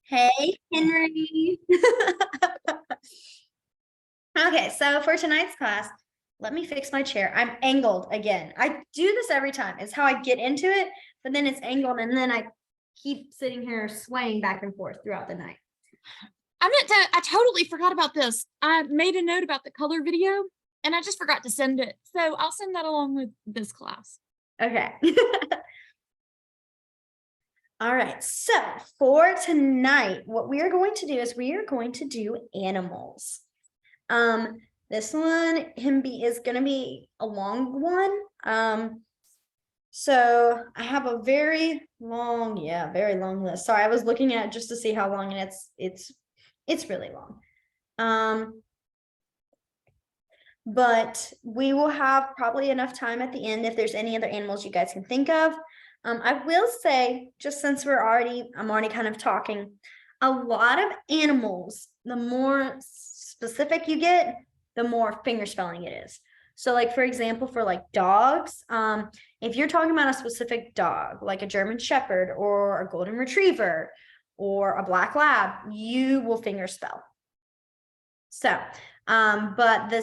Hey, Henry. Okay, so for tonight's class, let me fix my chair. I'm angled again. I do this every time. It's how I get into it, but then it's angled and then I keep sitting here swaying back and forth throughout the night. I totally forgot about this. I made a note about the color video and I just forgot to send it. So I'll send that along with this class. Okay. All right, so for tonight, what we are going to do is we are going to do animals. This one is going to be a long one. So I have a very long list. Sorry, I was looking at it just to see how long, and it's really long. But we will have probably enough time at the end if there's any other animals you guys can think of. I will say, just since I'm already kind of talking, a lot of animals, the more specific you get, the more finger spelling it is. So like, for example, for like dogs, if you're talking about a specific dog, like a German Shepherd or a Golden Retriever or a Black Lab, you will finger spell. So, but the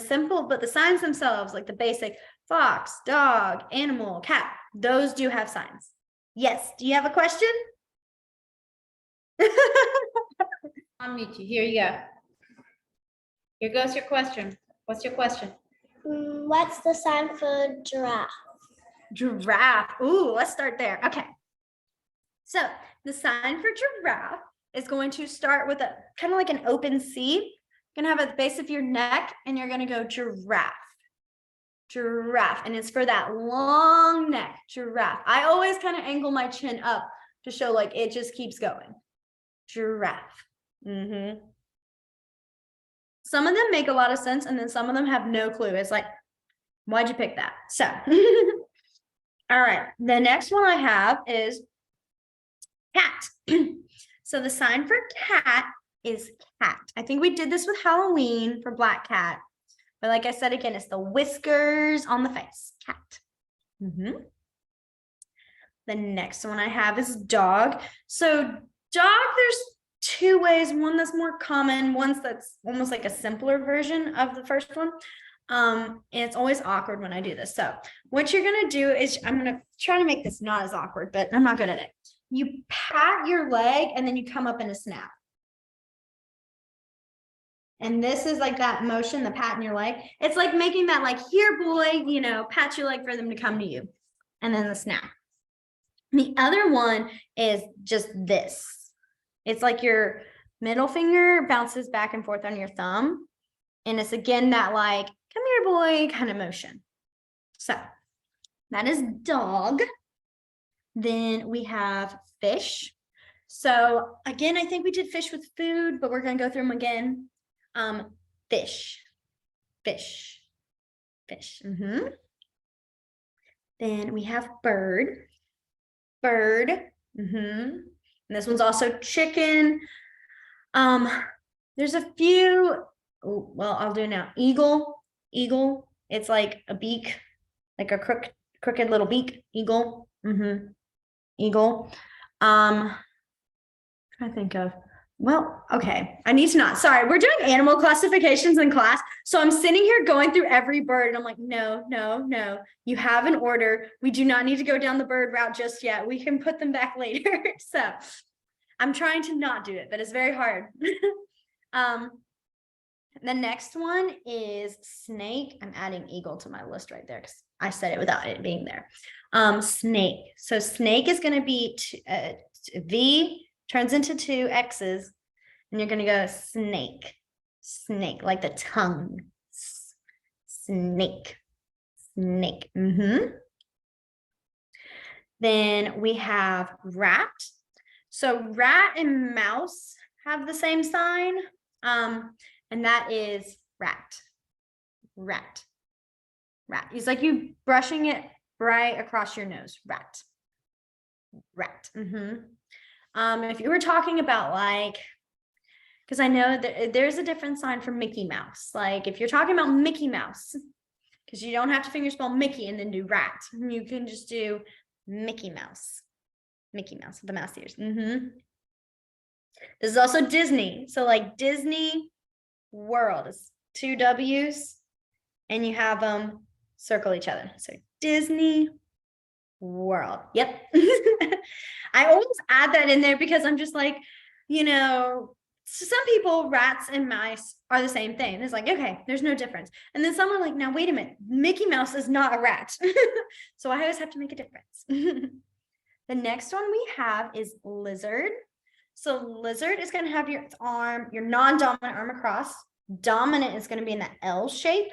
signs themselves, like the basic fox, dog, animal, cat, those do have signs. Yes. Do you have a question? I'll meet you. Here you go. Here goes your question. What's your question? What's the sign for giraffe? Giraffe. Ooh, let's start there. Okay. So the sign for giraffe is going to start with a kind of like an open C. You're going to have at the base of your neck and you're going to go giraffe. Giraffe. And it's for that long neck. Giraffe. I always kind of angle my chin up to show like it just keeps going. Giraffe. Some of them make a lot of sense and then some of them have no clue. It's like, why'd you pick that? So, all right. The next one I have is cat. So the sign for cat is cat. I think we did this with Halloween for black cat. But like I said, again, it's the whiskers on the face. Cat. The next one I have is dog. So dog, there's two ways. One that's more common, one that's almost like a simpler version of the first one. And it's always awkward when I do this. So what you're going to do is I'm going to try to make this not as awkward, but I'm not good at it. You pat your leg and then you come up in a snap. And this is like that motion, the pat in your leg. It's like making that like, here, boy, pat your leg for them to come to you. And then the snap. The other one is just this. It's like your middle finger bounces back and forth on your thumb. And it's again that like, come here, boy, kind of motion. So that is dog. Then we have fish. So again, I think we did fish with food, but we're going to go through them again. Fish. Then we have bird. And this one's also chicken. There's a few. Oh, well, I'll do it now. Eagle. It's like a beak, like a crooked little beak. Eagle. Eagle. I'm trying to think of. Well, okay. I need to not. Sorry, we're doing animal classifications in class. So I'm sitting here going through every bird and I'm like, no. You have an order. We do not need to go down the bird route just yet. We can put them back later. So I'm trying to not do it, but it's very hard. The next one is snake. I'm adding eagle to my list right there because I said it without it being there. Snake. So snake is going to be V turns into two X's, and you're going to go snake, like the tongue. Snake. Then we have rat. So rat and mouse have the same sign, and that is rat. It's like you brushing it right across your nose. Rat. If you were talking about like, because I know that there's a different sign for Mickey Mouse. Like if you're talking about Mickey Mouse, because you don't have to fingerspell Mickey and then do rat. You can just do Mickey Mouse with the mouse ears. This is also Disney. So like Disney World is 2 W's and you have them circle each other. So Disney World. Yep. I always add that in there because I'm just like, you know, some people, rats and mice are the same thing. It's like, okay, there's no difference. And then some are like, now wait a minute, Mickey Mouse is not a rat. So I always have to make a difference. The next one we have is lizard. So lizard is going to have your arm, your non-dominant arm across. Dominant is going to be in that L shape.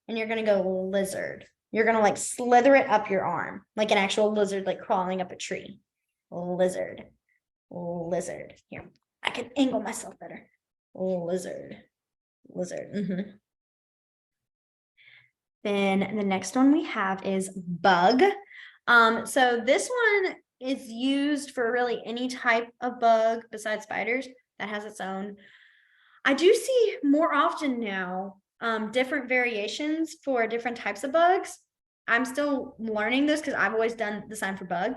And you're going to go lizard. You're going to like slither it up your arm, like an actual lizard, like crawling up a tree. Lizard. Lizard. Here, I can angle myself better. Lizard. Lizard. Then the next one we have is bug. So this one is used for really any type of bug besides spiders that has its own. I do see more often now different variations for different types of bugs. I'm still learning this because I've always done the sign for bug.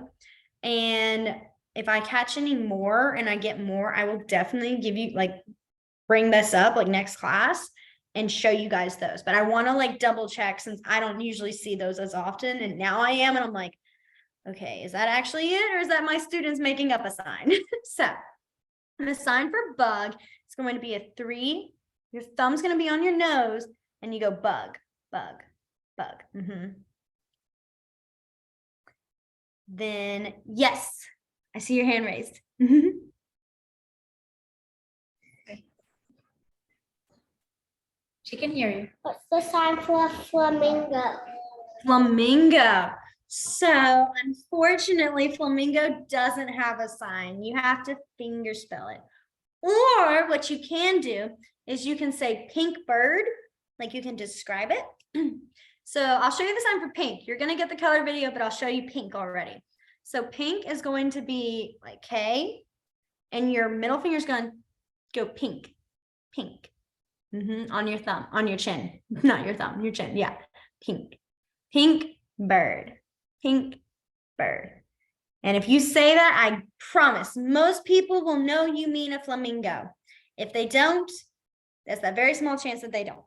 And if I catch any more and I get more, I will definitely give you like bring this up like next class and show you guys those. But I want to like double check since I don't usually see those as often. And now I am, and I'm like, okay, is that actually it? Or is that my students making up a sign? So the sign for bug is going to be a 3. Your thumb's going to be on your nose and you go bug, bug, bug. Then yes, I see your hand raised. She can hear you. What's the sign for a flamingo? Flamingo. So unfortunately, flamingo doesn't have a sign. You have to finger spell it. Or what you can do is you can say pink bird, like you can describe it. So I'll show you the sign for pink. You're going to get the color video, but I'll show you pink already. So pink is going to be like K, and your middle finger is going to go pink, pink. On your thumb, on your chin, not your thumb, your chin. Yeah, pink, pink bird, pink bird. And if you say that, I promise most people will know you mean a flamingo. If they don't, that's that very small chance that they don't.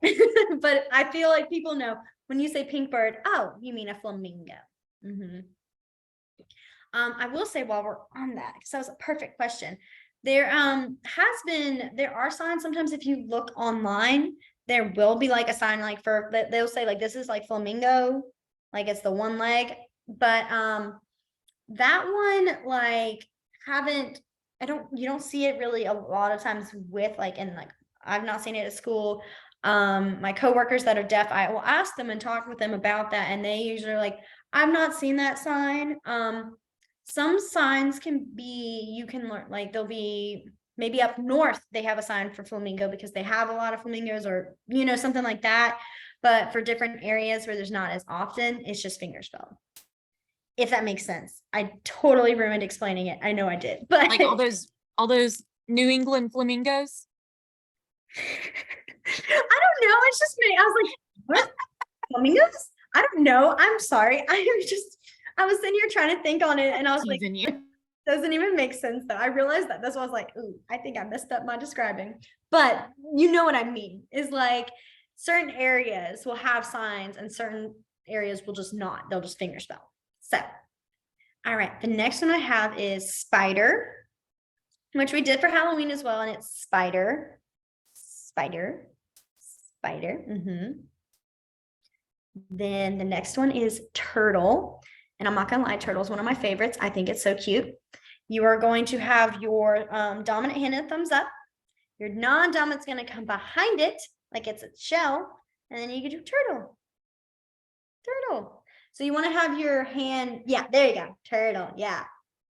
But I feel like people know when you say pink bird, oh, you mean a flamingo. I will say while we're on that, because that was a perfect question. There are signs sometimes if you look online, there will be like a sign like for they'll say like this is like flamingo, like it's the one leg, but that one like you don't see it really a lot of times with like in like I've not seen it at school. My coworkers that are deaf, I will ask them and talk with them about that, and they usually are like, I've not seen that sign. Some signs can be, you can learn, like they'll be maybe up north, they have a sign for flamingo because they have a lot of flamingos or, you know, something like that. But for different areas where there's not as often, it's just fingerspell. If that makes sense. I totally ruined explaining it. I know I did, but Like all those New England flamingos. I don't know. It's just me. I was like, what? Flamingos? I don't know. I'm sorry. I was sitting here trying to think on it, and I was like, You. doesn't even make sense though. I realized that. That's why I was like, ooh, I think I messed up my describing. But you know what I mean, is like certain areas will have signs and certain areas will just not. They'll just fingerspell. So, all right. The next one I have is spider, which we did for Halloween as well. And it's spider, spider, spider. Then the next one is turtle. And I'm not gonna lie, turtle is one of my favorites. I think it's so cute. You are going to have your dominant hand and thumbs up. Your non-dominant's gonna come behind it, like it's a shell, and then you can do turtle. Turtle. So you wanna have your hand, yeah, there you go, turtle, yeah,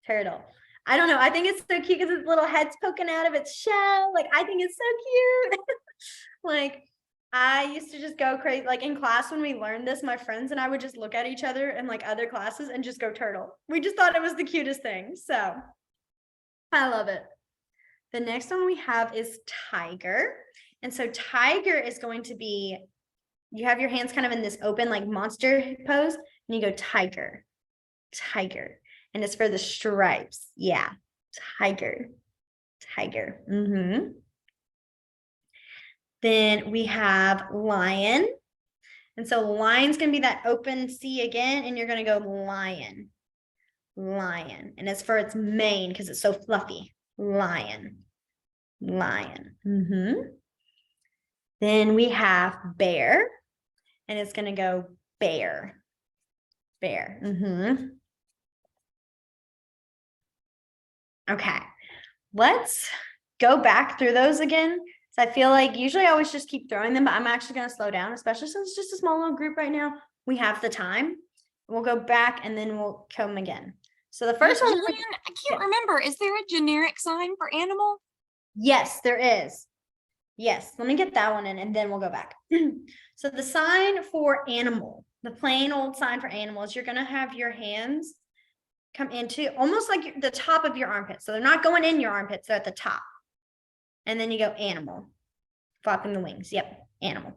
turtle. I don't know, I think it's so cute because its little head's poking out of its shell. Like, I think it's so cute. Like, I used to just go crazy, like in class when we learned this, my friends and I would just look at each other in like other classes and just go turtle. We just thought it was the cutest thing. So I love it. The next one we have is tiger. And so tiger is going to be, you have your hands kind of in this open like monster pose and you go tiger, tiger. And it's for the stripes. Yeah, tiger, Tiger. Then we have lion. And so lion's going to be that open C again, and you're going to go lion. Lion. And it's for its mane because it's so fluffy. Lion. Lion. Then we have bear, and it's going to go bear. Bear. Okay. Let's go back through those again. So I feel like usually I always just keep throwing them, but I'm actually going to slow down, especially since it's just a small little group right now. We have the time. We'll go back and then we'll come again. So the first one. Julian, I can't remember. Is there a generic sign for animal? Yes, there is. Yes, let me get that one in and then we'll go back. So the sign for animal, the plain old sign for animals, you're going to have your hands come into almost like the top of your armpit. So they're not going in your armpits, they're at the top. And then you go animal, flapping the wings. Yep, animal.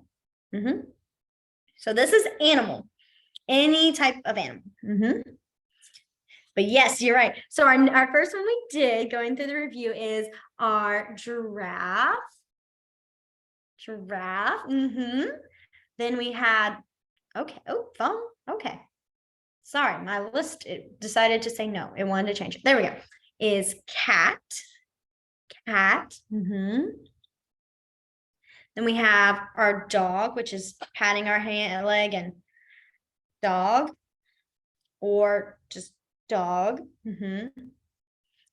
So this is animal, any type of animal. But yes, you're right. So our first one we did going through the review is our giraffe. Giraffe. Then we had, okay, oh, phone. Okay. Sorry, my list decided to say no. It wanted to change it. There we go. Is cat. Cat. Then we have our dog, which is patting our leg and dog, or just dog.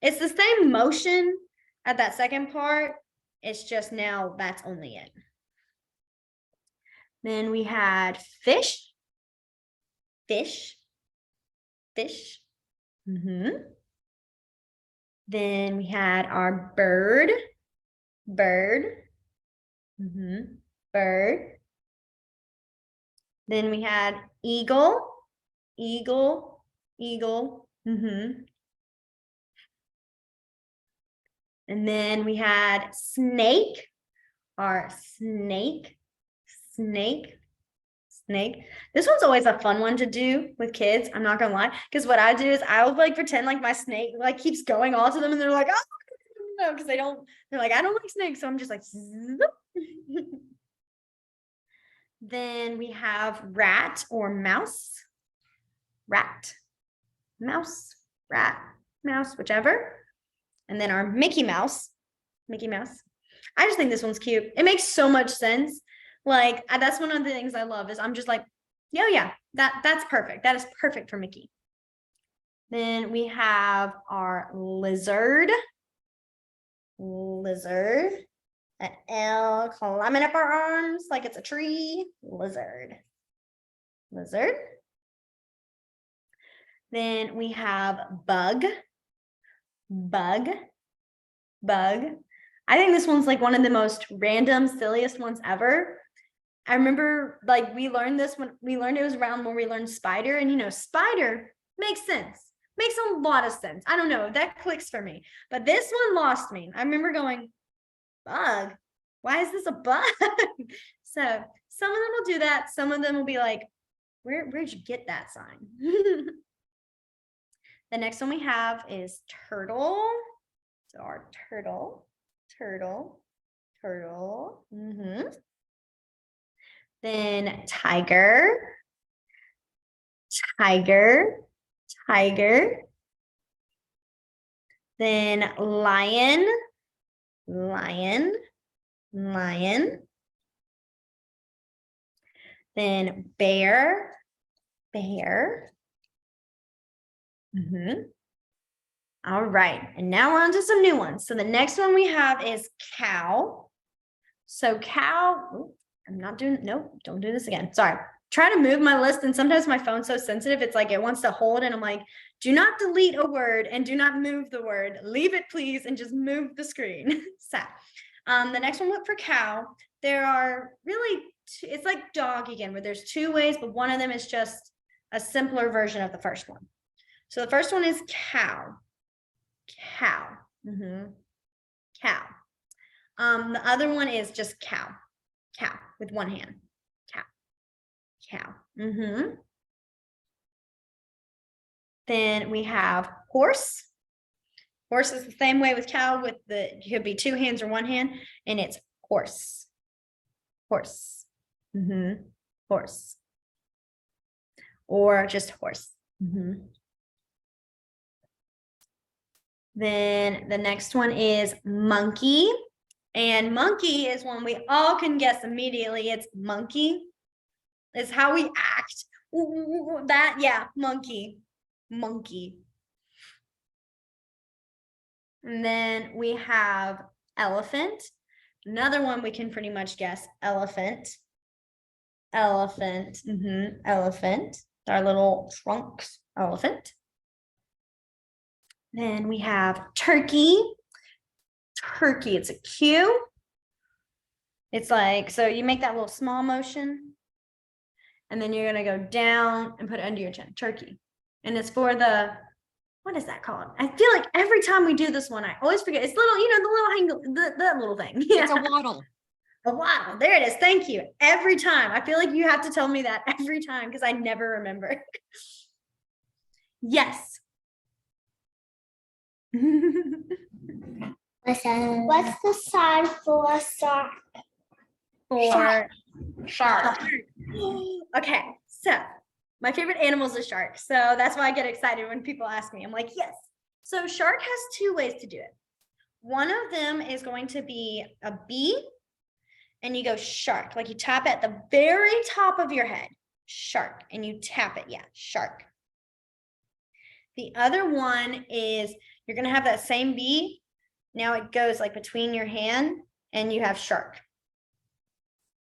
It's the same motion at that second part. It's just now that's only it. Then we had fish. Fish. Fish. Then we had our bird. Bird. Bird. Then we had eagle. Eagle. Eagle. And then we had snake. Our snake. Snake. Snake. This one's always a fun one to do with kids. I'm not gonna lie, because what I do is I'll like pretend like my snake like keeps going all to them, and they're like, oh no, because they're like, I don't like snakes, so I'm just like Then we have rat or mouse. Rat, mouse, rat, mouse, whichever. And then our Mickey Mouse. Mickey Mouse. I just think this one's cute. It makes so much sense. Like, that's one of the things I love is I'm just like, yeah, that's perfect. That is perfect for Mickey. Then we have our lizard. Lizard. An L climbing up our arms like it's a tree. Lizard. Lizard. Then we have bug. Bug. Bug. I think this one's like one of the most random, silliest ones ever. I remember like we learned this when we learned it was around when we learned spider, and you know, spider makes sense. Makes a lot of sense. I don't know, that clicks for me. But this one lost me. I remember going, bug? Why is this a bug? So some of them will do that. Some of them will be like, where'd you get that sign? The next one we have is turtle. So our turtle. Turtle. Then tiger. Then lion. Then bear. All right, and now we're on to some new ones. So the next one we have is cow. So cow, don't do this again. Sorry. Try to move my list, and sometimes my phone's so sensitive, it's like it wants to hold, and I'm like, do not delete a word and do not move the word. Leave it, please, and just move the screen. So the next one for cow, there are really it's like dog again, where there's two ways, but one of them is just a simpler version of the first one. So the first one is cow. Cow. Cow. The other one is just cow. Cow with one hand. Cow. Then we have horse. Horse is the same way with cow with it could be two hands or one hand, and it's horse. Horse. Horse. Or just horse. Then the next one is monkey. And monkey is one we all can guess immediately. It's monkey. It's how we act. That, yeah, monkey. Monkey. And then we have elephant. Another one we can pretty much guess. Elephant. Elephant. Elephant. Our little trunks. Elephant. Then we have turkey. Turkey. It's a Q. It's like, so you make that little small motion. And then you're going to go down and put it under your chin. Turkey. And it's for the, what is that called? I feel like every time we do this one, I always forget. It's little, you know, the little hang, that little thing. It's a waddle. A waddle. There it is. Thank you. Every time. I feel like you have to tell me that every time because I never remember. Yes. What's the sign for a shark? For shark. Okay, so my favorite animal is a shark. So that's why I get excited when people ask me. I'm like, yes. So shark has two ways to do it. One of them is going to be a B, and you go shark. Like you tap at the very top of your head. Shark. And you tap it. Yeah, shark. The other one is you're going to have that same B. Now it goes like between your hand and you have shark.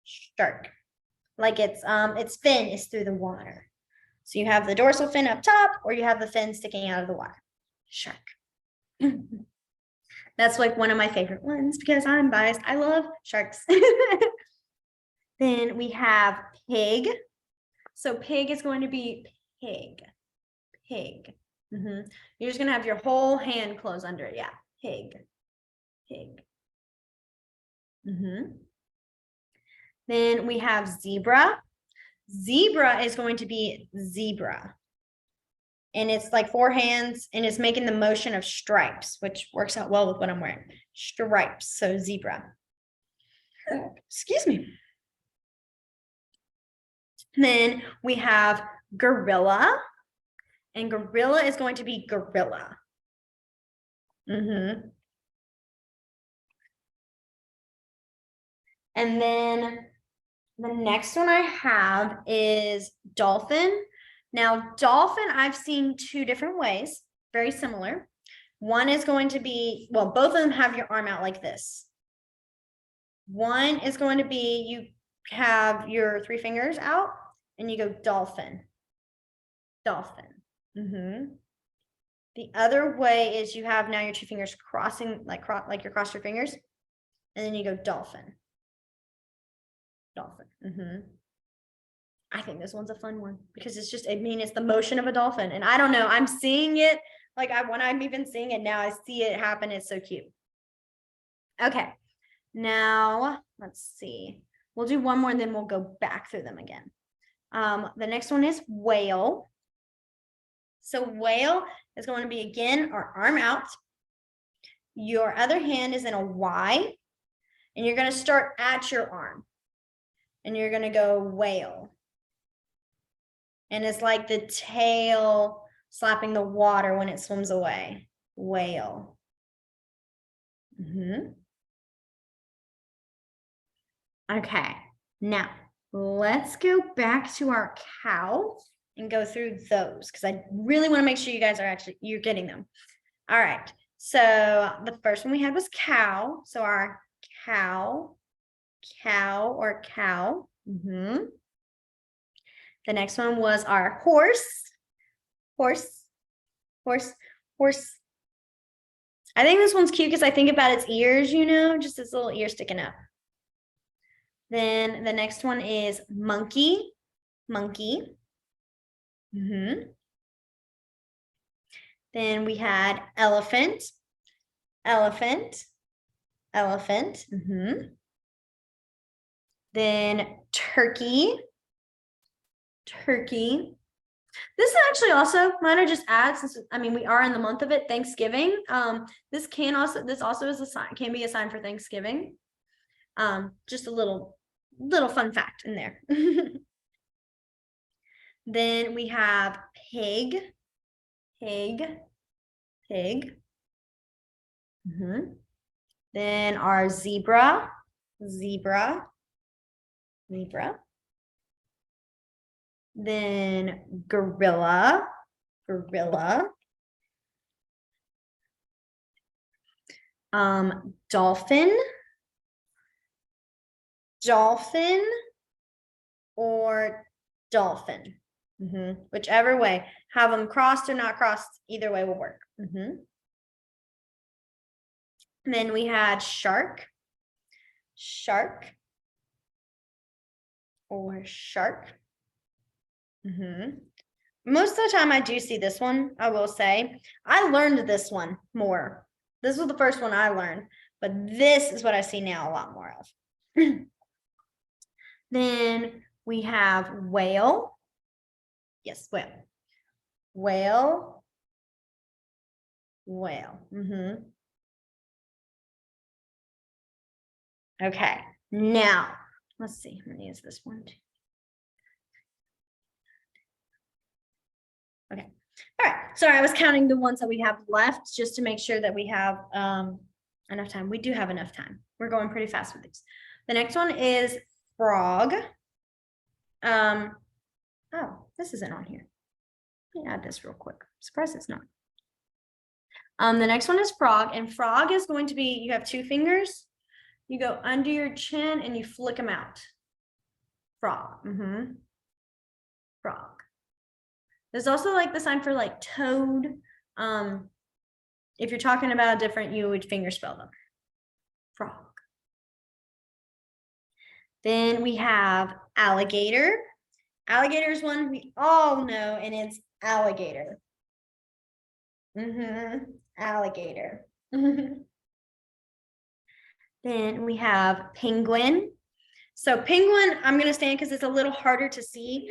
Shark. Like its fin is through the water. So you have the dorsal fin up top or you have the fin sticking out of the water. Shark. That's like one of my favorite ones because I'm biased. I love sharks. Then we have pig. So pig is going to be pig. Pig. You're just going to have your whole hand close under it. Yeah. Pig. Pig. Then we have zebra. Zebra is going to be zebra. And it's like four hands and it's making the motion of stripes, which works out well with what I'm wearing. Stripes. So zebra. Excuse me. Then we have gorilla. And gorilla is going to be gorilla. And then the next one I have is dolphin. Now, dolphin, I've seen two different ways, very similar. One is going to be, well, both of them have your arm out like this. One is going to be, you have your three fingers out and you go dolphin. Dolphin. The other way is you have now your two fingers crossing, like you cross your fingers, and then you go dolphin. Dolphin. I think this one's a fun one because it's just, I mean, it's the motion of a dolphin. And I don't know, I'm seeing it, like when I'm even seeing it now, I see it happen. It's so cute. Okay, now let's see. We'll do one more and then we'll go back through them again. The next one is whale. So whale is going to be, again, our arm out. Your other hand is in a Y, and you're going to start at your arm. And you're going to go whale. And it's like the tail slapping the water when it swims away. Whale. Okay, now let's go back to our cow and go through those because I really want to make sure you guys are you're getting them. All right, so the first one we had was cow. So our cow or cow. The next one was our horse. I think this one's cute because I think about its ears, you know, just its little ear sticking up. Then the next one is monkey. Then we had elephant. Then turkey. This is actually also, mine are just ads, since, I mean, we are in the month of it, Thanksgiving. This also is a sign, can be a sign for Thanksgiving. Just a little fun fact in there. Then we have pig. Then our zebra. Then gorilla. Dolphin. Or dolphin. Whichever way, have them crossed or not crossed, either way will work. And then we had shark. Or shark. Most of the time I do see this one, I will say. I learned this one more. This was the first one I learned, but this is what I see now a lot more of. Then we have whale. Yes, whale. Okay, now let's see, how many is this one? Okay, all right, sorry, I was counting the ones that we have left just to make sure that we have enough time. We do have enough time. We're going pretty fast with these. The next one is frog. Oh, this isn't on here. Let me add this real quick. I'm surprised it's not. The next one is frog, and frog is going to be, you have two fingers, you go under your chin and you flick them out. Frog. Frog. There's also like the sign for like toad. If you're talking about a different, you would finger spell them. Frog. Then we have alligator. Alligator is one we all know, and it's alligator. Alligator. Then we have penguin. So penguin, I'm going to stand because it's a little harder to see.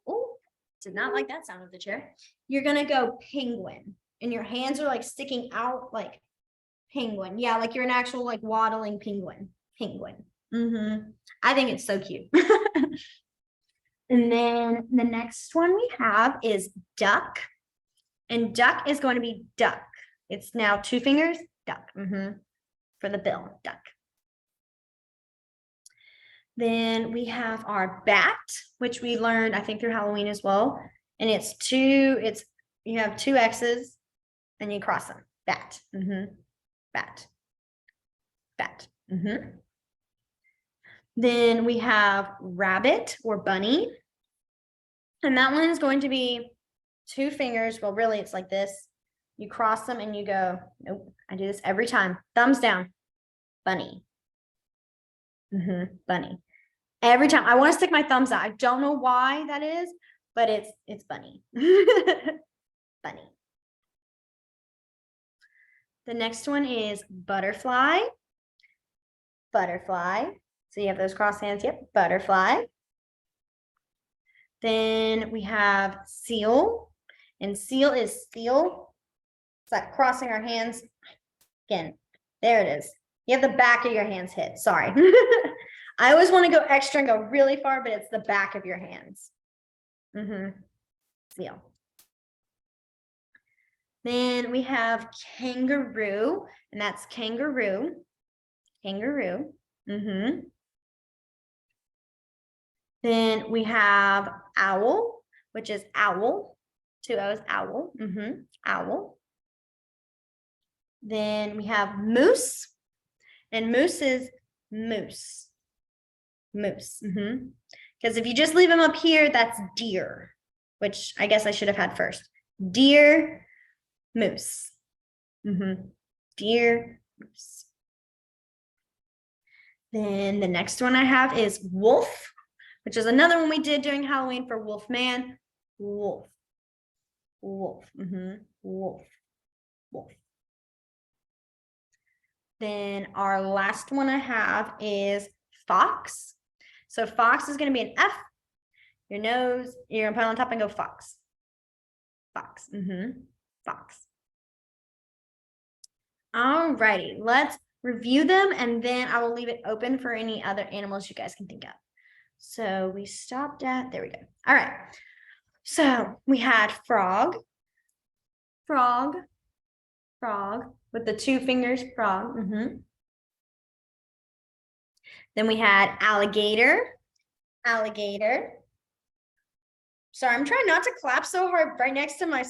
Oh, did not like that sound of the chair. You're going to go penguin, and your hands are like sticking out like penguin. Yeah, like you're an actual like waddling penguin. I think it's so cute. And then the next one we have is duck. And duck is going to be duck. It's now two fingers, duck. For the bill, duck. Then we have our bat, which we learned, I think, through Halloween as well. And you have two X's and you cross them. Bat. Bat. Then we have rabbit or bunny. And that one is going to be two fingers. Well, really, it's like this. You cross them and you go, nope, I do this every time. Thumbs down. Bunny. Bunny. Every time. I want to stick my thumbs out. I don't know why that is, but it's bunny. Bunny. The next one is butterfly. So you have those cross hands. Yep, butterfly. Then we have seal. And seal is seal. It's like crossing our hands. Again, there it is. You have the back of your hands hit. Sorry. I always want to go extra and go really far, but it's the back of your hands. Seal. Then we have kangaroo, and that's kangaroo. Then we have owl, which is owl. Two O's, owl. Owl. Then we have moose, and moose is moose. Because if you just leave them up here, that's deer, which I guess I should have had first. Deer, moose. Deer, moose. Then the next one I have is wolf, which is another one we did during Halloween for Wolfman. Wolf. Wolf. Then our last one I have is fox. So fox is going to be an F. Your nose, you're going to put it on top and go fox. Fox. Fox. All righty, let's review them and then I will leave it open for any other animals you guys can think of. So we stopped at, there we go. All right. So we had frog, frog, frog with the 2 fingers, frog. Then we had alligator, alligator. Sorry, I'm trying not to clap so hard right next to my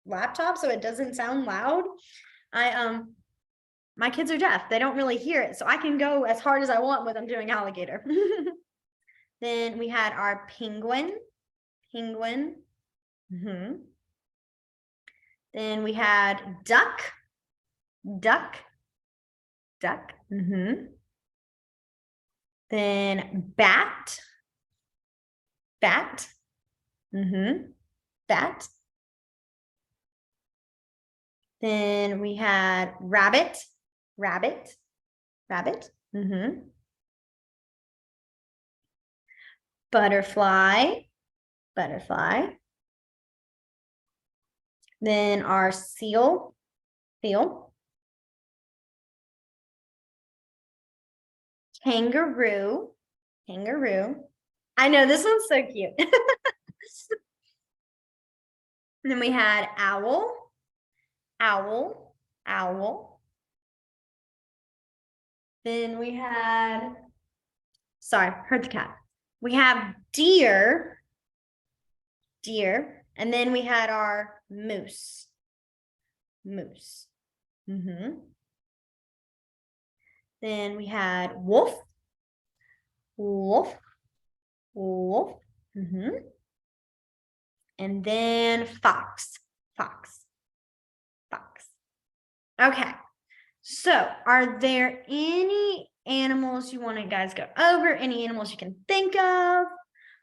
laptop so it doesn't sound loud. My kids are deaf. They don't really hear it, so I can go as hard as I want when I'm doing alligator. Then we had our penguin, penguin. Then we had duck, duck, duck. Then bat, bat, bat. Then we had rabbit, rabbit, rabbit. Butterfly, butterfly. Then our seal, seal. Kangaroo, kangaroo. I know this one's so cute. And then we had owl, owl, owl. Then we had, sorry, heard the cat. We have deer, deer. And then we had our moose, moose. Then we had wolf, wolf, wolf. And then fox, fox, fox. Okay, so are there any animals you want to guys go over? Any animals you can think of?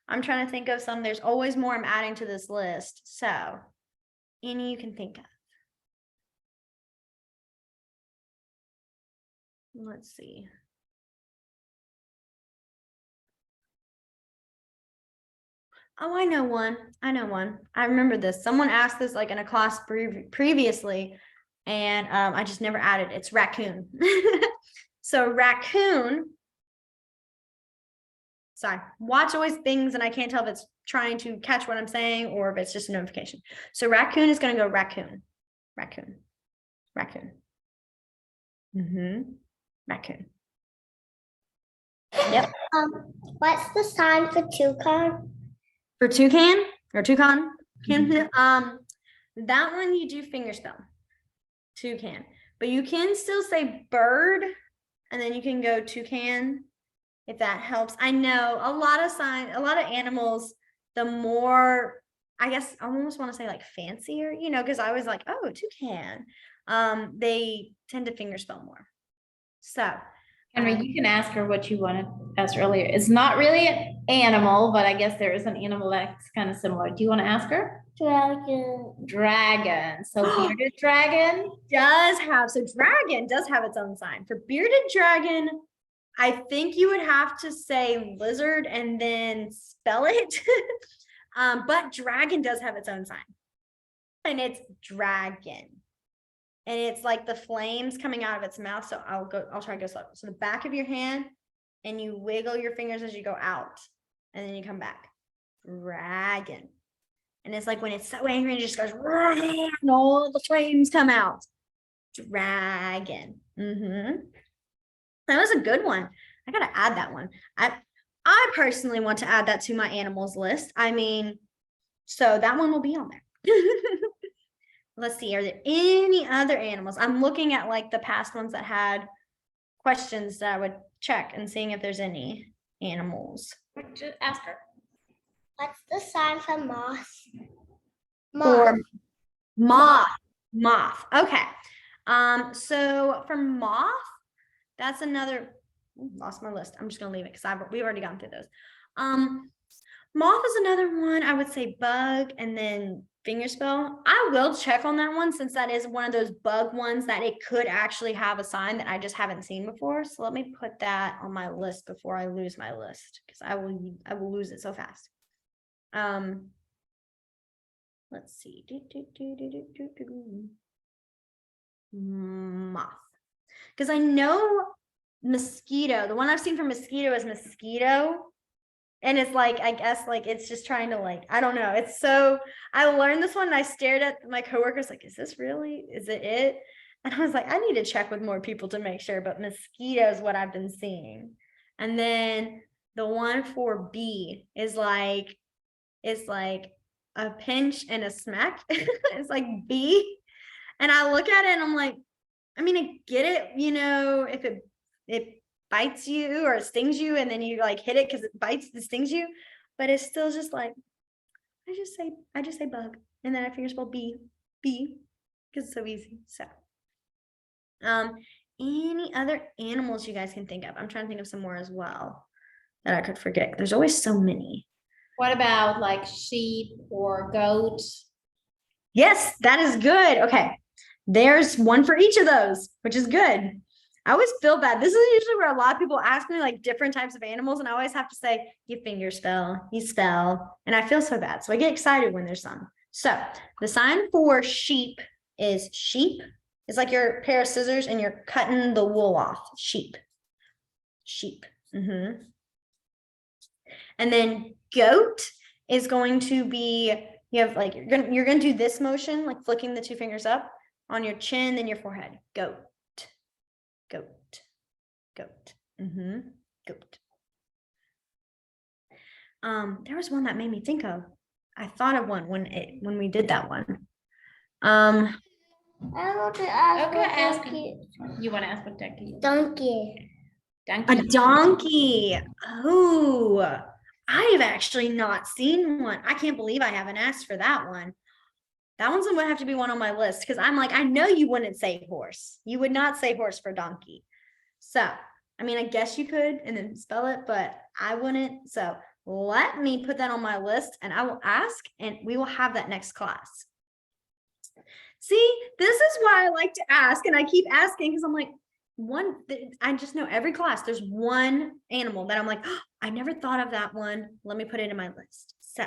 I'm trying to think of some. There's always more I'm adding to this list. So any you can think of. Let's see. Oh, I know one. I know one. I remember this. Someone asked this like in a class previously, and I just never added. It's raccoon. So raccoon. Sorry, watch always things, and I can't tell if it's trying to catch what I'm saying or if it's just a notification. So raccoon is going to go raccoon, raccoon, raccoon. Raccoon. Yep. What's the sign for toucan? For toucan or toucan? That one you do finger spell. Toucan. But you can still say bird, and then you can go toucan, if that helps. I know a lot of signs, a lot of animals, the more, I guess I almost want to say like fancier, you know, because I was like, oh, toucan. They tend to finger spell more. So Henry, you can ask her what you wanted to ask earlier. It's not really an animal, but I guess there is an animal that's kind of similar. Do you want to ask her? Dragon. Dragon. So bearded dragon. does have, so dragon does have its own sign. For bearded dragon, I think you would have to say lizard and then spell it. But dragon does have its own sign. And it's dragon. And it's like the flames coming out of its mouth. So I'll try to go slow. So the back of your hand, and you wiggle your fingers as you go out, and then you come back. Dragon. And it's like when it's so angry, it just goes, and all the flames come out. Dragon. That was a good one. I gotta add that one. I personally want to add that to my animals list. I mean, so that one will be on there. Let's see, are there any other animals? I'm looking at like the past ones that had questions that I would check and seeing if there's any animals. Just ask her. What's the sign for moth? Or moth. Moth. Okay. So for moth, that's another, lost my list. I'm just gonna leave it because we've already gone through those. Moth is another one. I would say bug and then fingerspell. I will check on that one since that is one of those bug ones that it could actually have a sign that I just haven't seen before. So let me put that on my list before I lose my list because I will lose it so fast. Let's see. Moth. Because I know mosquito, the one I've seen for mosquito is mosquito. And it's like, I guess, like, it's just trying to, like, I don't know. It's so, I learned this one and I stared at my coworkers like, is this really, is it? And I was like, I need to check with more people to make sure, but mosquito is what I've been seeing. And then the one for bee is like, it's like a pinch and a smack. It's like bee. And I look at it and I'm like, I mean, I get it, if it bites you or it stings you and then you like hit it because it bites, it stings you, but it's still just like, I just say bug and then I fingerspell bee because it's so easy. So, any other animals you guys can think of? I'm trying to think of some more as well that I could forget. There's always so many. What about like sheep or goat? Yes, that is good. Okay. There's one for each of those, which is good. I always feel bad. This is usually where a lot of people ask me like different types of animals, and I always have to say, you fingerspell, you spell, and I feel so bad. So I get excited when there's some. So the sign for sheep is sheep. It's like your pair of scissors and you're cutting the wool off. Sheep. And then goat is going to be, you have like, you're gonna do this motion, like flicking the two fingers up on your chin, then your forehead. Goat. Goat. There was one that made me think of. I thought of one when we did that one. I want to ask. Okay, what ask. donkey- You want to ask what donkey? Donkey. A donkey. Oh, I have actually not seen one. I can't believe I haven't asked for that one. That one's gonna have to be one on my list because I'm like, I know you wouldn't say horse. You would not say horse for donkey. So, I mean, I guess you could and then spell it, but I wouldn't. So let me put that on my list and I will ask and we will have that next class. See, this is why I like to ask and I keep asking because I'm like, I just know every class there's one animal that I'm like, oh, I never thought of that one. Let me put it in my list. So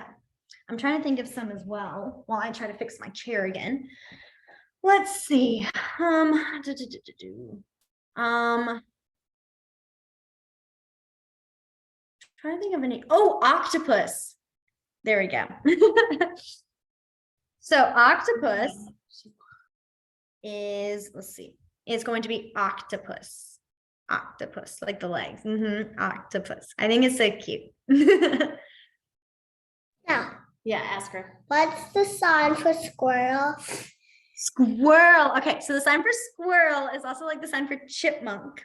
I'm trying to think of some as well while I try to fix my chair again. Let's see. Trying to think of any. Oh, octopus. There we go. So octopus is, let's see, it's going to be octopus. Octopus, like the legs. Octopus. I think it's so cute. Now, Yeah, ask her. what's the sign for squirrel? Squirrel. Okay, so the sign for squirrel is also like the sign for chipmunk.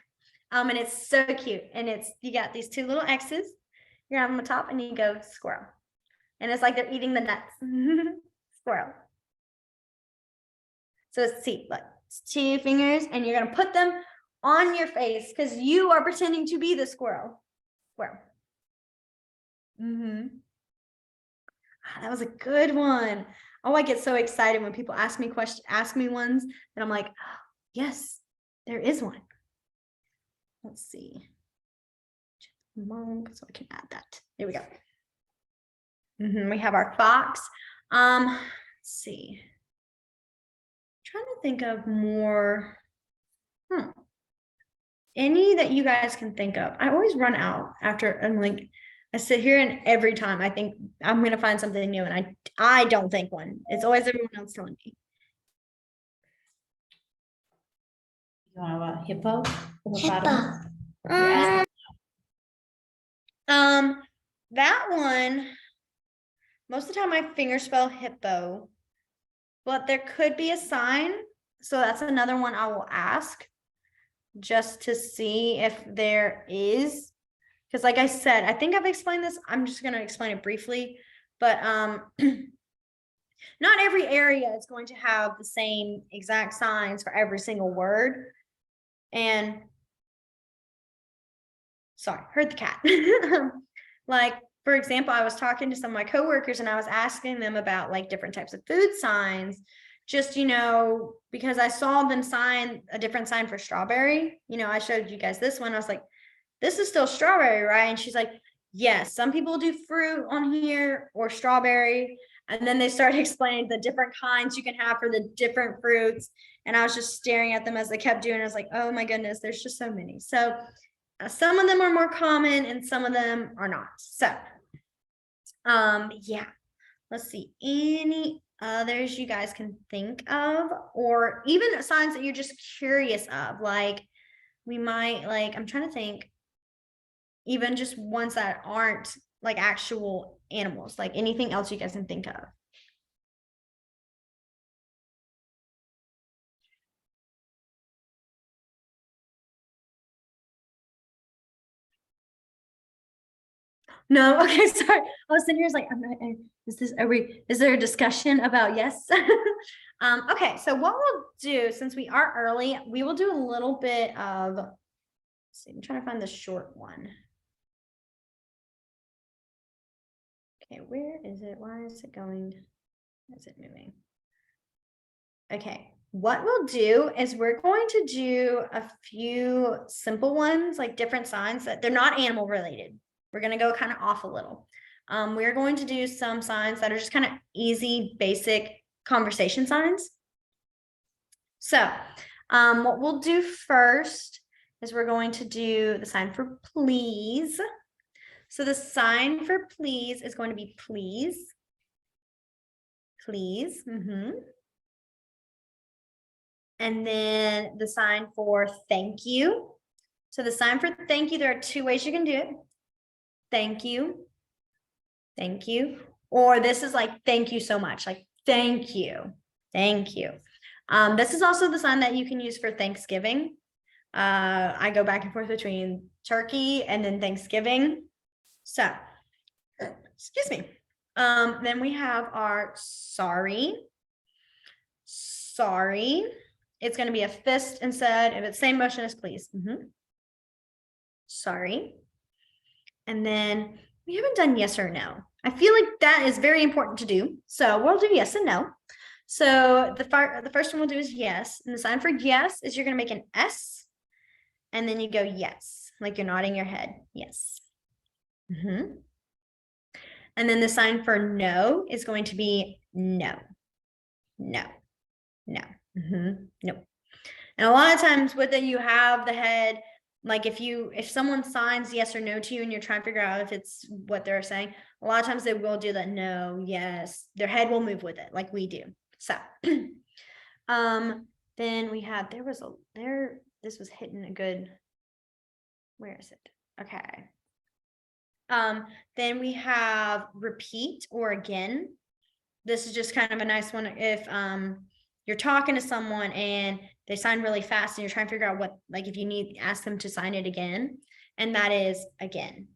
And it's so cute. And you got these two little X's. You have them on top and you go squirrel. And it's like they're eating the nuts. Squirrel. So see, look, it's two fingers and you're gonna put them on your face because you are pretending to be the squirrel. Squirrel. That was a good one. Oh, I get so excited when people ask me ones that I'm like, oh, yes, there is one. Let's see. Chipmunk, so I can add that. There we go. We have our fox. Let's see. Trying to think of more. Any that you guys can think of. I always run out after I'm like, I sit here and every time I think I'm gonna find something new and I don't think one. It's always everyone else telling me. You want a hippo? Hippo. Yeah. That one, most of the time I fingerspell hippo, but there could be a sign. So that's another one I will ask just to see if there is. Because like I said, I think I've explained this. I'm just going to explain it briefly, but not every area is going to have the same exact signs for every single word. And sorry, heard the cat. Like, for example, I was talking to some of my coworkers and I was asking them about like different types of food signs, just, because I saw them sign a different sign for strawberry. I showed you guys this one. I was like, this is still strawberry, right? And she's like, yes, some people do fruit on here or strawberry. And then they started explaining the different kinds you can have for the different fruits. And I was just staring at them as they kept doing it. I was like, oh my goodness, there's just so many. So some of them are more common and some of them are not. So yeah, let's see, any others you guys can think of, or even signs that you're just curious of, like we might, like, I'm trying to think, even just ones that aren't like actual animals, like anything else you guys can think of. No, okay, sorry. I was sitting here, like, I'm not, is there a discussion about yes? Okay, so what we'll do, since we are early, we will do a little bit of, let's see, I'm trying to find the short one. Okay, where is it? Why is it going? Is it moving? Okay, what we'll do is we're going to do a few simple ones, like different signs that they're not animal related. We're going to go kind of off a little. We're going to do some signs that are just kind of easy, basic conversation signs. So what we'll do first is we're going to do the sign for please. So the sign for please is going to be please. Please. And then the sign for thank you. So the sign for thank you, there are two ways you can do it. Thank you. Thank you. Or this is like, thank you so much. Like, thank you. Thank you. This is also the sign that you can use for Thanksgiving. I go back and forth between turkey and then Thanksgiving. So, excuse me. Then we have our sorry. Sorry. It's going to be a fist instead of the same motion as please. Sorry. And then we haven't done yes or no. I feel like that is very important to do. So we'll do yes and no. So the first one we'll do is yes. And the sign for yes is you're going to make an S. And then you go yes, like you're nodding your head. Yes. And then the sign for no is going to be no. No. No. No. And a lot of times with it, you have the head, like if someone signs yes or no to you and you're trying to figure out if it's what they're saying, a lot of times they will do that no, yes, their head will move with it like we do. So then we have, this was hitting a good, where is it? Okay. Then we have repeat or again. This is just kind of a nice one if you're talking to someone and they sign really fast and you're trying to figure out what, like if you ask them to sign it again, and that is again,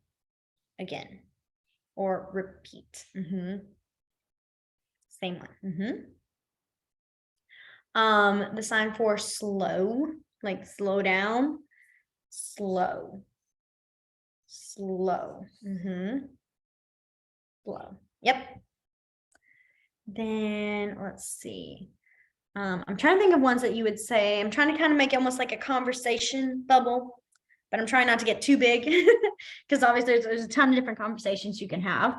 or repeat. Same one. The sign for slow, like slow down, slow. Slow. Yep. Then let's see. I'm trying to think of ones that you would say. I'm trying to kind of make it almost like a conversation bubble, but I'm trying not to get too big because obviously there's a ton of different conversations you can have.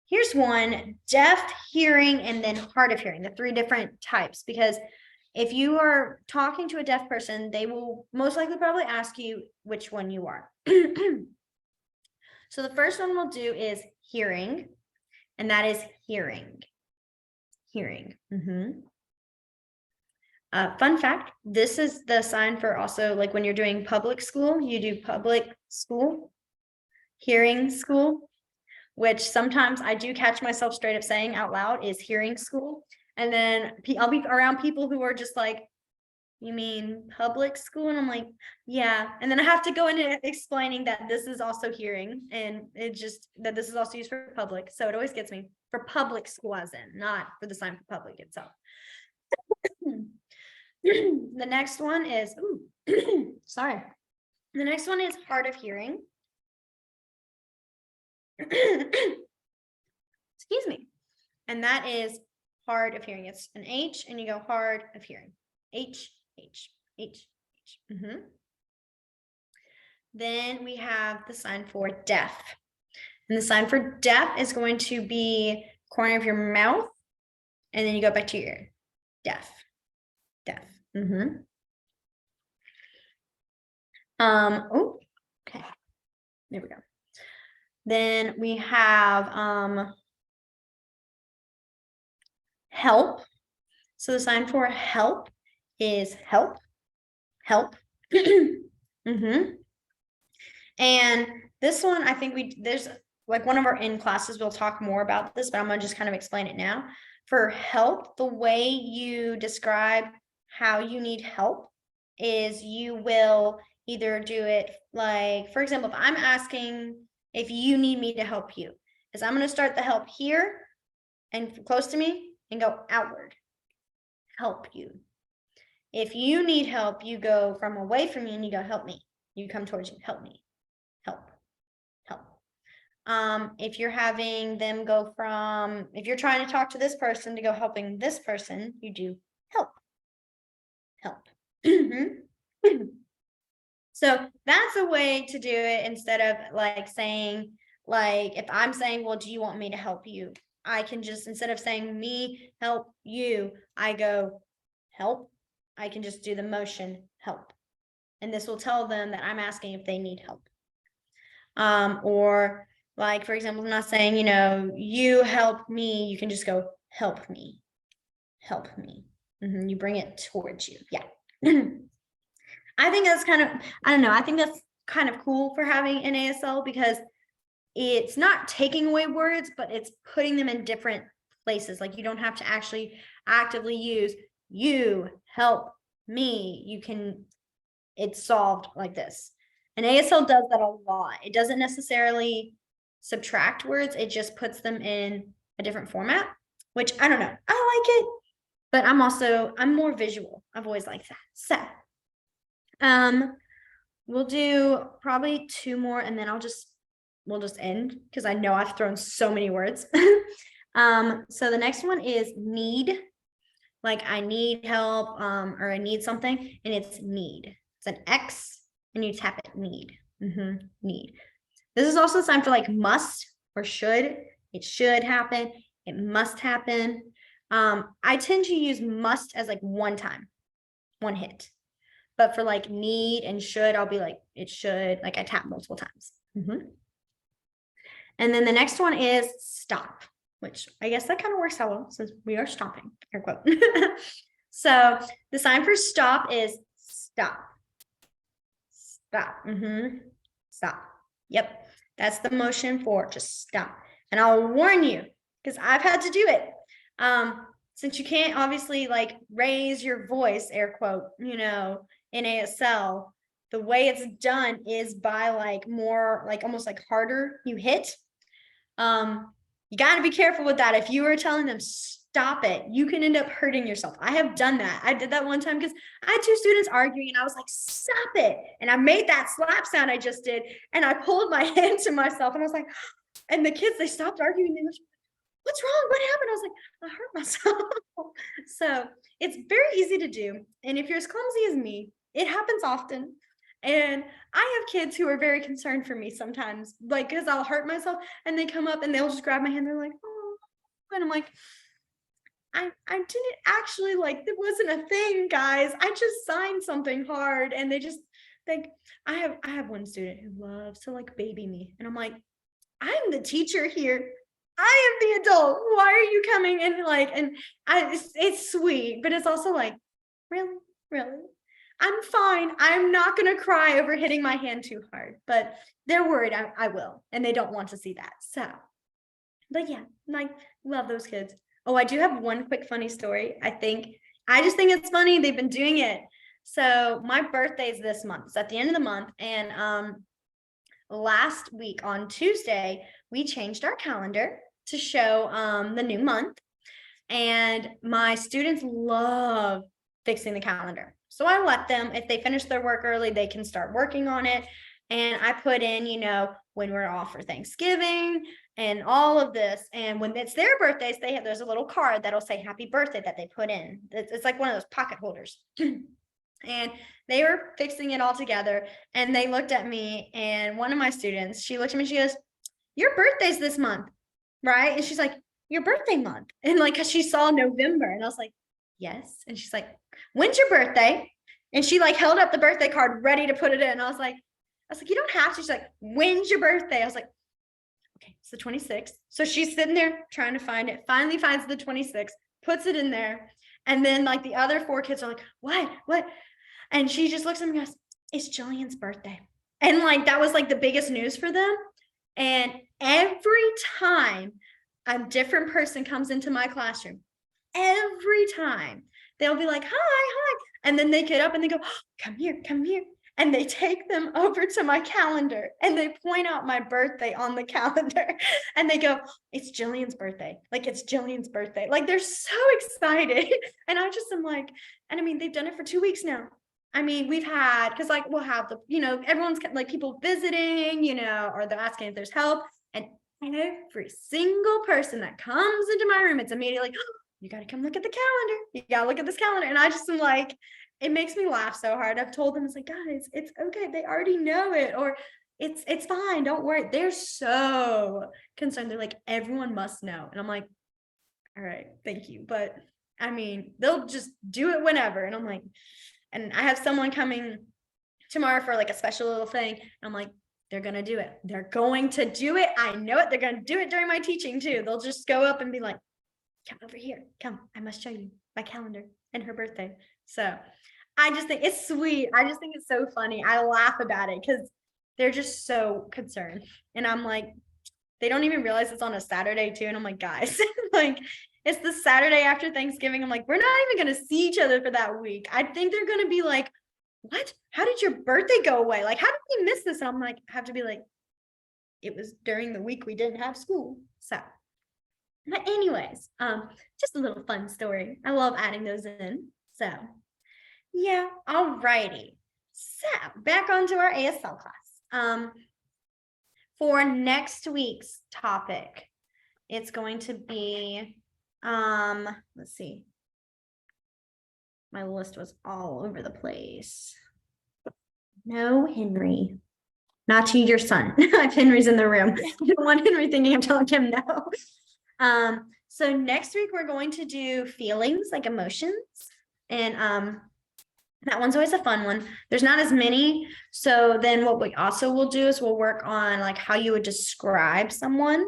Here's one: deaf, hearing, and then hard of hearing, the 3 different types, because if you are talking to a deaf person, they will most likely probably ask you which one you are. So the first one we'll do is hearing, and that is hearing. Fun fact, this is the sign for also like when you're doing public school, you do public school, hearing school, which sometimes I do catch myself straight up saying out loud is hearing school. And then I'll be around people who are just like, you mean public school? And I'm like, yeah. And then I have to go into explaining that this is also hearing, and that this is also used for public. So it always gets me for public school as in, not for the sign for public itself. The next one is, sorry. The next one is hard of hearing. Excuse me. And that is hard of hearing. It's an H and you go hard of hearing. H. Then we have the sign for deaf. And the sign for deaf is going to be corner of your mouth, and then you go back to your ear. Deaf. Oh, okay. There we go. Then we have help. So the sign for help is help. And this one, I think there's like one of our in classes, we'll talk more about this, but I'm gonna just kind of explain it now. For help, the way you describe how you need help is you will either do it like, for example, if I'm asking if you need me to help you, is I'm going to start the help here and close to me and go outward. Help you. If you need help, you go from away from me and you go help me. You come towards you, help me. Help. If you're having them go from, if you're trying to talk to this person to go helping this person, you do help. So that's a way to do it instead of like saying, like, if I'm saying, well, do you want me to help you? I can just, instead of saying me help you, I go help. I can just do the motion help. And this will tell them that I'm asking if they need help. Or like, for example, I'm not saying, you know, you help me. You can just go help me. You bring it towards you. Yeah. I think that's kind of, I don't know. I think that's kind of cool for having an ASL because it's not taking away words, but it's putting them in different places. Like you don't have to actually actively use you help me. You can, it's solved like this. An ASL does that a lot. It doesn't necessarily subtract words. It just puts them in a different format, which I don't know. I like it, but I'm more visual. I've always liked that. So, we'll do probably 2 more and then we'll just end because I know I've thrown so many words. So the next one is need. Like I need help, or I need something, and it's need. It's an X and you tap it, need. Need. This is also a sign for like must or should. It should happen. It must happen. I tend to use must as like one time, one hit. But for like need and should, I'll be like, it should, like I tap multiple times. And then the next one is stop, which I guess that kind of works out well since we are stopping, air quote. So the sign for stop is stop. Stop. Stop. Yep. That's the motion for just stop. And I'll warn you, because I've had to do it. Since you can't obviously like raise your voice, air quote, you know, in ASL, the way it's done is by like more like almost like harder you hit. You got to be careful with that. If you are telling them stop it, you can end up hurting yourself. I have done that. I did that one time because I had 2 students arguing and I was like, stop it. And I made that slap sound I just did. And I pulled my hand to myself and I was like, and the kids, they stopped arguing. They were like, what's wrong? What happened? I was like, I hurt myself. So it's very easy to do. And if you're as clumsy as me, it happens often. And I have kids who are very concerned for me sometimes, like, because I'll hurt myself and they come up and they'll just grab my hand. They're like, oh, and I'm like, I didn't actually, like, it wasn't a thing, guys. I just signed something hard. And they just think, I have one student who loves to like baby me. And I'm like, I'm the teacher here. I am the adult. Why are you coming and like, and it's sweet, but it's also like, really? I'm fine. I'm not going to cry over hitting my hand too hard, but they're worried I will, and they don't want to see that. So, but yeah, like, love those kids. Oh, I do have one quick funny story. I just think it's funny. They've been doing it. So my birthday is this month. It's at the end of the month. And last week on Tuesday, we changed our calendar to show the new month. And my students love fixing the calendar. So I let them, if they finish their work early, they can start working on it. And I put in, you know, when we're off for Thanksgiving and all of this. And when it's their birthdays, there's a little card that'll say happy birthday that they put in. It's like one of those pocket holders. And they were fixing it all together. And they looked at me, and one of my students, she looked at me, she goes, your birthday's this month, right? And she's like, your birthday month. And like, cause she saw November and I was like, yes. And she's like, when's your birthday? And she like held up the birthday card ready to put it in. I was like, you don't have to. She's like, when's your birthday? I was like, okay, it's the 26th. So she's sitting there trying to find it, finally finds the 26th, puts it in there. And then like the other 4 kids are like, what? And she just looks at me and goes, it's Jillian's birthday. And like, that was like the biggest news for them. And every time a different person comes into my classroom, every time they'll be like, hi. And then they get up and they go, oh, come here. And they take them over to my calendar and they point out my birthday on the calendar and they go, it's Jillian's birthday. Like, it's Jillian's birthday. Like, they're so excited. And I just am like, and I mean, they've done it for 2 weeks now. I mean, we've had, cause like we'll have the, everyone's like people visiting, or they're asking if there's help. And every single person that comes into my room, it's immediately like, oh, you got to come look at the calendar. You got to look at this calendar. And I just am like, it makes me laugh so hard. I've told them, it's like, guys, it's okay. They already know it, or it's fine. Don't worry. They're so concerned. They're like, everyone must know. And I'm like, all right, thank you. But I mean, they'll just do it whenever. And I'm like, and I have someone coming tomorrow for like a special little thing. I'm like, they're going to do it. They're going to do it. I know it. They're going to do it during my teaching too. They'll just go up and be like, come over here. Come, I must show you my calendar and her birthday. So I just think it's sweet. I just think it's so funny. I laugh about it because they're just so concerned. And I'm like, they don't even realize it's on a Saturday too. And I'm like, guys, like, it's the Saturday after Thanksgiving. I'm like, we're not even going to see each other for that week. I think they're going to be like, what? How did your birthday go away? Like, how did we miss this? And I'm like, I have to be like, it was during the week we didn't have school. So, but anyways, just a little fun story. I love adding those in. So yeah, alrighty. So back onto our ASL class. For next week's topic, it's going to be, let's see. My list was all over the place. No, Henry. Not to your son. If Henry's in the room. You don't want Henry thinking I'm telling him no. So next week we're going to do feelings, like emotions. And that one's always a fun one. There's not as many. So then what we also will do is we'll work on like how you would describe someone,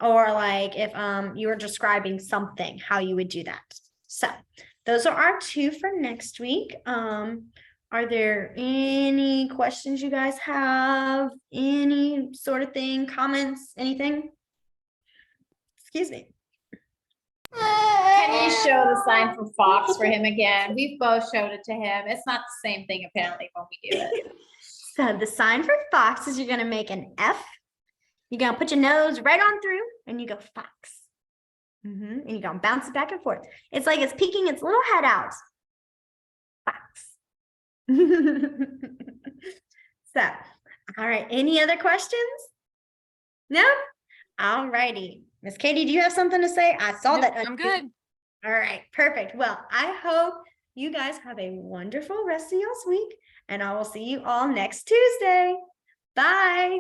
or like if you were describing something, how you would do that. So those are our 2 for next week. Are there any questions you guys have? Any sort of thing, comments, anything? Excuse me. Can you show the sign for fox for him again? We've both showed it to him. It's not the same thing apparently when we do it. So the sign for fox is you're going to make an F. You're going to put your nose right on through and you go fox. And you're going to bounce it back and forth. It's like it's peeking its little head out. Fox. So, all right. Any other questions? No? All righty. Miss Katie, do you have something to say? I saw that. I'm good. All right, perfect. Well, I hope you guys have a wonderful rest of y'all's week, and I will see you all next Tuesday. Bye.